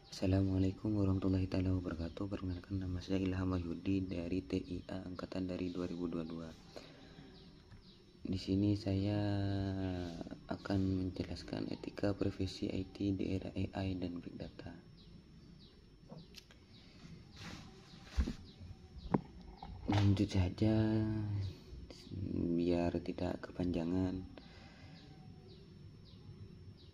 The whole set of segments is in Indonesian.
Assalamualaikum warahmatullahi wabarakatuh. Perkenalkan, nama saya Ilham Wahyudi dari TIA angkatan dari 2022. Di sini saya akan menjelaskan etika profesi IT di era AI dan Big Data. Lanjut saja biar tidak kepanjangan.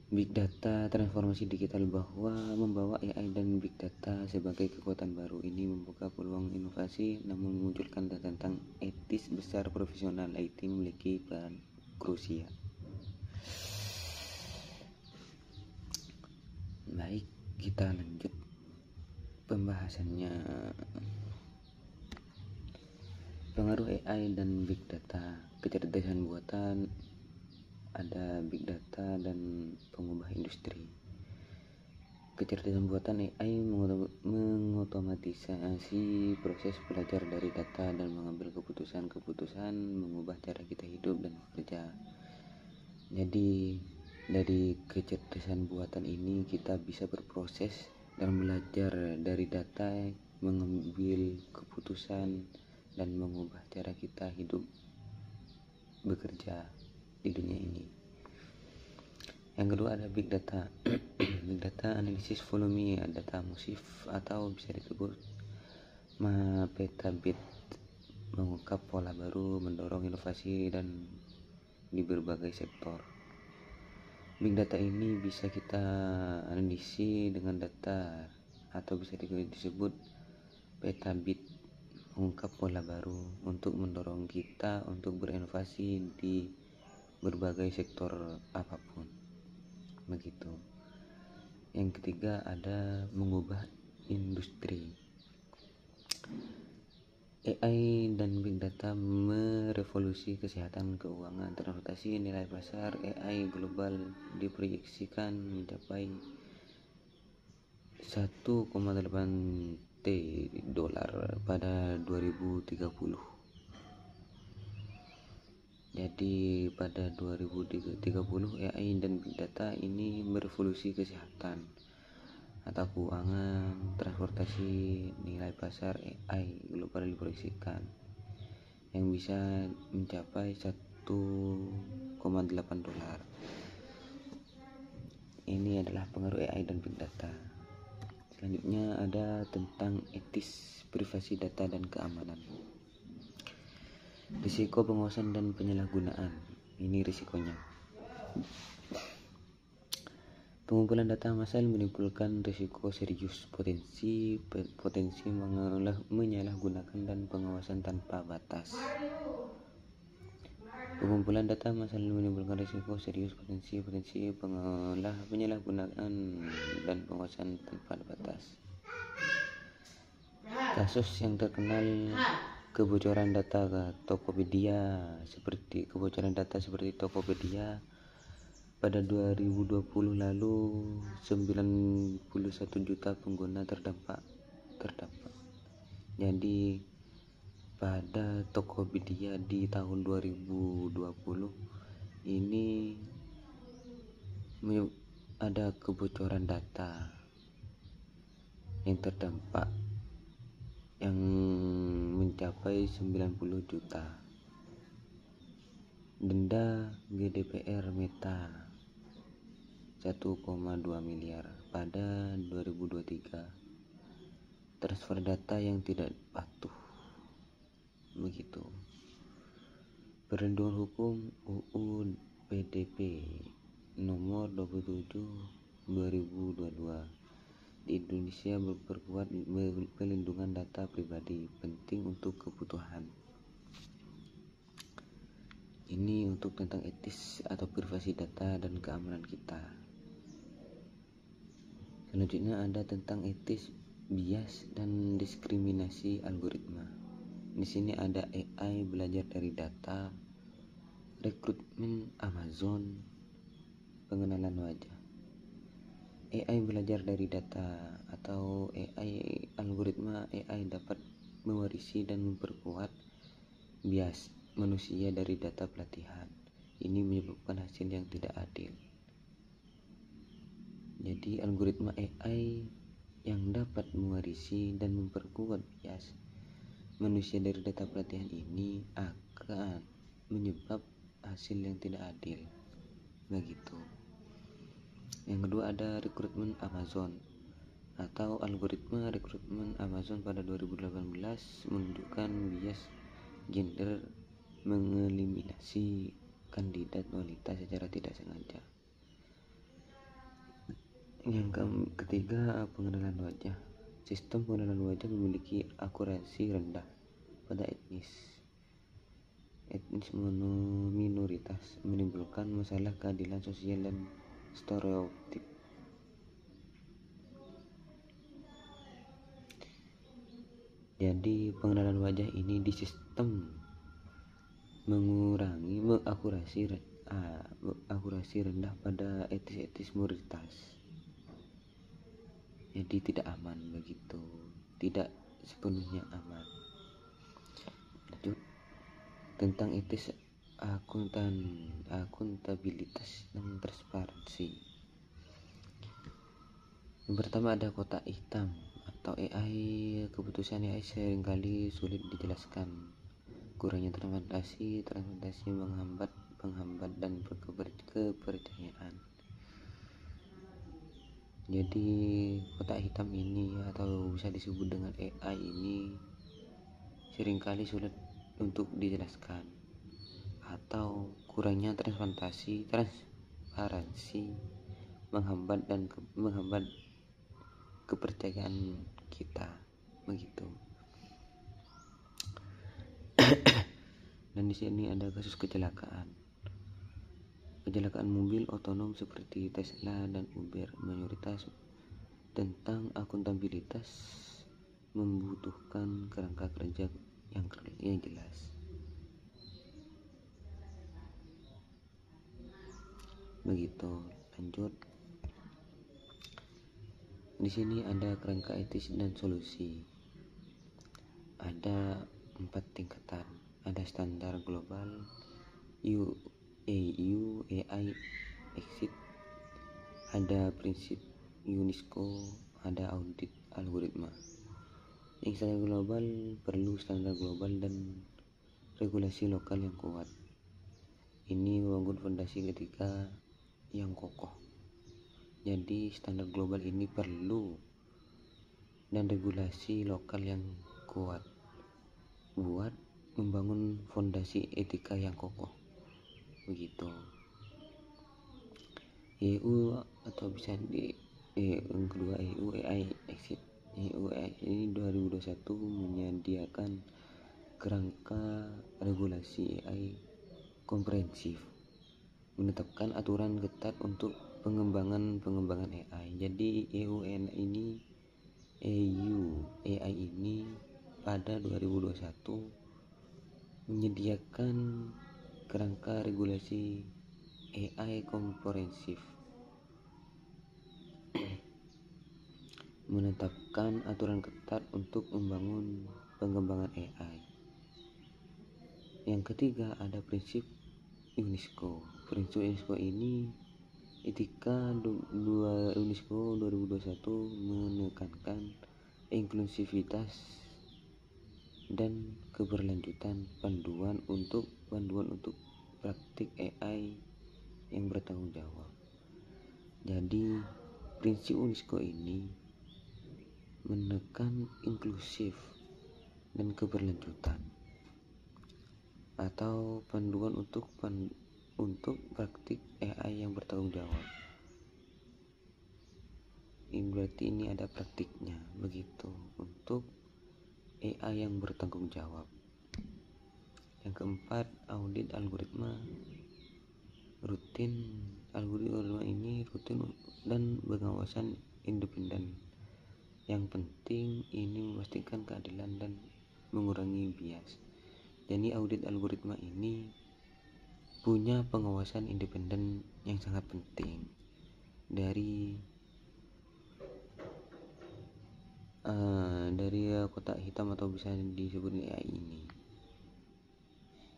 Big Data, transformasi digital, bahwa membawa AI dan Big Data sebagai kekuatan baru ini membuka peluang inovasi, namun memunculkan tentang etis besar. Profesional IT memiliki peran krusial. Baik, kita lanjut pembahasannya. Pengaruh AI dan Big Data. Kecerdasan buatan, ada Big Data dan pengubah industri. Kecerdasan buatan AI mengotomatisasi proses belajar dari data dan mengambil keputusan mengubah cara kita hidup dan bekerja. Jadi dari kecerdasan buatan ini kita bisa berproses dan belajar dari data, mengambil keputusan dan mengubah cara kita hidup bekerja di dunia ini. Yang kedua ada Big Data. Big Data, analisis volume data masif atau bisa disebut petabit, mengungkap pola baru, mendorong inovasi dan di berbagai sektor. Big Data ini bisa kita analisis dengan data atau bisa disebut petabit, mengungkap pola baru untuk mendorong kita untuk berinovasi di berbagai sektor apapun. Begitu. Yang ketiga ada mengubah industri. AI dan Big Data merevolusi kesehatan, keuangan, transportasi. Nilai pasar AI global diproyeksikan mencapai 1,8 T dolar pada 2030. Jadi pada 2030 AI dan Big Data ini merevolusi kesehatan atau keuangan, transportasi. Nilai pasar AI global diproyeksikan yang bisa mencapai 1,8 dolar. Ini adalah pengaruh AI dan Big Data. Selanjutnya ada tentang etis privasi data dan keamanan. Risiko pengawasan dan penyalahgunaan. Ini risikonya. Pengumpulan data massal menimbulkan risiko serius, potensi menyalahgunakan dan pengawasan tanpa batas. Pengumpulan data massal menimbulkan risiko serius, potensi penyalahgunaan dan pengawasan tanpa batas. Kasus yang terkenal kebocoran data Tokopedia seperti Tokopedia pada 2020 lalu 91 juta pengguna terdampak. Jadi pada Tokopedia di tahun 2020 ini ada kebocoran data yang terdampak yang mencapai 90 juta. Denda GDPR Meta 1,2 miliar pada 2023. Transfer data yang tidak patuh. Begitu. Perlindungan hukum UU PDP nomor 27 2022. Di Indonesia memperkuat pelindungan data pribadi, penting untuk kebutuhan. Ini untuk tentang etis atau privasi data dan keamanan kita. Selanjutnya ada tentang etis bias dan diskriminasi algoritma. Di sini ada AI belajar dari data, rekrutmen Amazon, pengenalan wajah. AI belajar dari data atau AI algoritma. AI dapat mewarisi dan memperkuat bias manusia dari data pelatihan. Ini menyebabkan hasil yang tidak adil. Jadi algoritma AI yang dapat mewarisi dan memperkuat bias manusia dari data pelatihan ini akan menyebab hasil yang tidak adil. Begitu. Yang kedua ada rekrutmen Amazon atau algoritma rekrutmen Amazon pada 2018 menunjukkan bias gender mengeliminasi kandidat wanita secara tidak sengaja. Yang ketiga, pengenalan wajah. Sistem pengenalan wajah memiliki akurasi rendah pada etnis minoritas, menimbulkan masalah keadilan sosial dan stereotip. Jadi pengenalan wajah ini di sistem mengurangi akurasi rendah pada etnis minoritas. Jadi tidak aman begitu, tidak sepenuhnya aman. Lanjut tentang etis akuntabilitas dan transparansi. Yang pertama ada kotak hitam atau AI. Keputusan AI seringkali sulit dijelaskan. Kurangnya transparansi penghambat dan kepercayaan. Jadi kotak hitam ini atau bisa disebut dengan AI ini seringkali sulit untuk dijelaskan, atau kurangnya transparansi menghambat kepercayaan kita begitu. Dan di sini ada kasus kecelakaan mobil otonom seperti Tesla dan Uber. Mayoritas tentang akuntabilitas membutuhkan kerangka kerja yang jelas. Begitu. Lanjut. Di sini ada kerangka etis dan solusi. Ada 4 tingkatan. Ada standar global, EU AI exit, ada prinsip UNESCO, ada audit algoritma. Yang standar global perlu standar global dan regulasi lokal yang kuat. Ini membangun fondasi ketika yang kokoh. Jadi standar global ini perlu dan regulasi lokal yang kuat buat membangun fondasi etika yang kokoh. Begitu. EU atau bisa yang kedua EU AI exit. EU AI ini 2021 menyediakan kerangka regulasi AI komprehensif, menetapkan aturan ketat untuk pengembangan AI. Jadi EU AI ini pada 2021 menyediakan kerangka regulasi AI komprehensif, menetapkan aturan ketat untuk membangun pengembangan AI. Yang ketiga ada prinsip UNESCO. Prinsip UNESCO ini etika UNESCO 2021 menekankan inklusivitas dan keberlanjutan, panduan untuk praktik AI yang bertanggung jawab. Jadi prinsip UNESCO ini menekan inklusif dan keberlanjutan atau panduan untuk praktik AI yang bertanggung jawab. Ini berarti ini ada praktiknya begitu untuk AI yang bertanggung jawab. Yang keempat, audit algoritma rutin. Algoritma ini rutin dan pengawasan independen. Yang penting ini memastikan keadilan dan mengurangi bias. Jadi audit algoritma ini punya pengawasan independen yang sangat penting dari kotak hitam atau bisa disebut AI ini.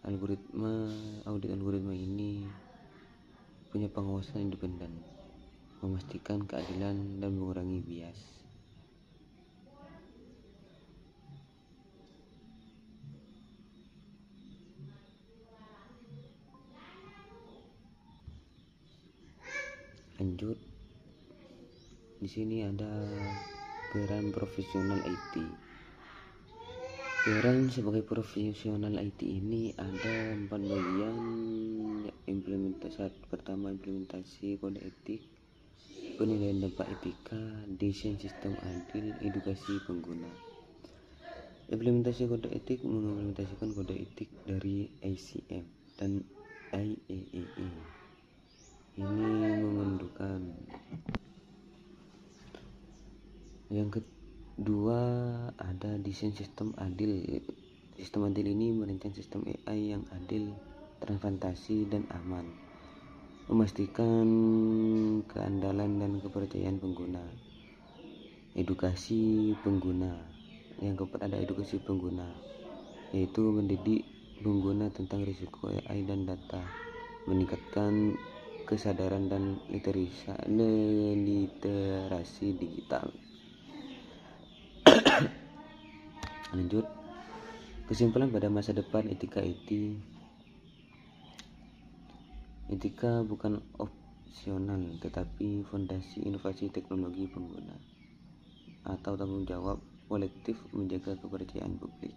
Audit algoritma ini punya pengawasan independen memastikan keadilan dan mengurangi bias. Lanjut, di sini ada peran profesional IT. Peran sebagai profesional IT ini ada 4 bagian. Pertama, implementasi kode etik, penilaian dampak etika, desain sistem adil, edukasi pengguna. Implementasi kode etik mengimplementasikan kode etik dari ICF dan IAEA. Ini menentukan. Yang kedua ada desain sistem adil. Sistem adil ini merancang sistem AI yang adil, transparansi dan aman, memastikan keandalan dan kepercayaan pengguna. Edukasi pengguna. Yang keempat ada edukasi pengguna, yaitu mendidik pengguna tentang risiko AI dan data, meningkatkan kesadaran dan literasi digital. Lanjut, kesimpulan pada masa depan etika IT. Etika bukan opsional, tetapi fondasi inovasi teknologi pengguna atau tanggung jawab kolektif menjaga kepercayaan publik.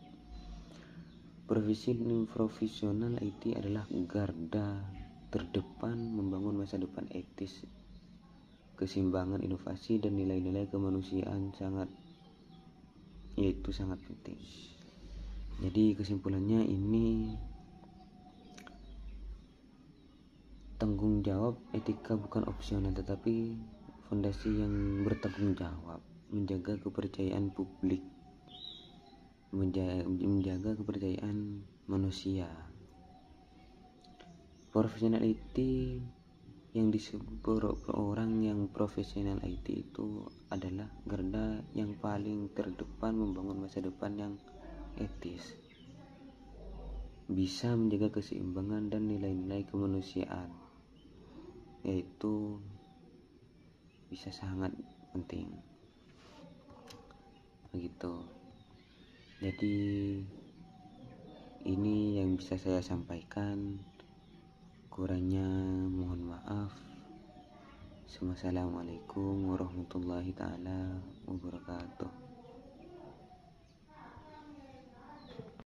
Profesional IT adalah garda terdepan membangun masa depan etis, keseimbangan inovasi dan nilai-nilai kemanusiaan sangat penting. Jadi kesimpulannya ini, tanggung jawab etika bukan opsional tetapi fondasi yang bertanggung jawab menjaga kepercayaan publik, menjaga kepercayaan manusia. Profesional IT yang disebut orang yang profesional IT itu adalah garda yang paling terdepan membangun masa depan yang etis, bisa menjaga keseimbangan dan nilai-nilai kemanusiaan, yaitu bisa sangat penting begitu. Jadi ini yang bisa saya sampaikan, kurangnya mohon maaf. Wassalamualaikum warahmatullahi taala wabarakatuh.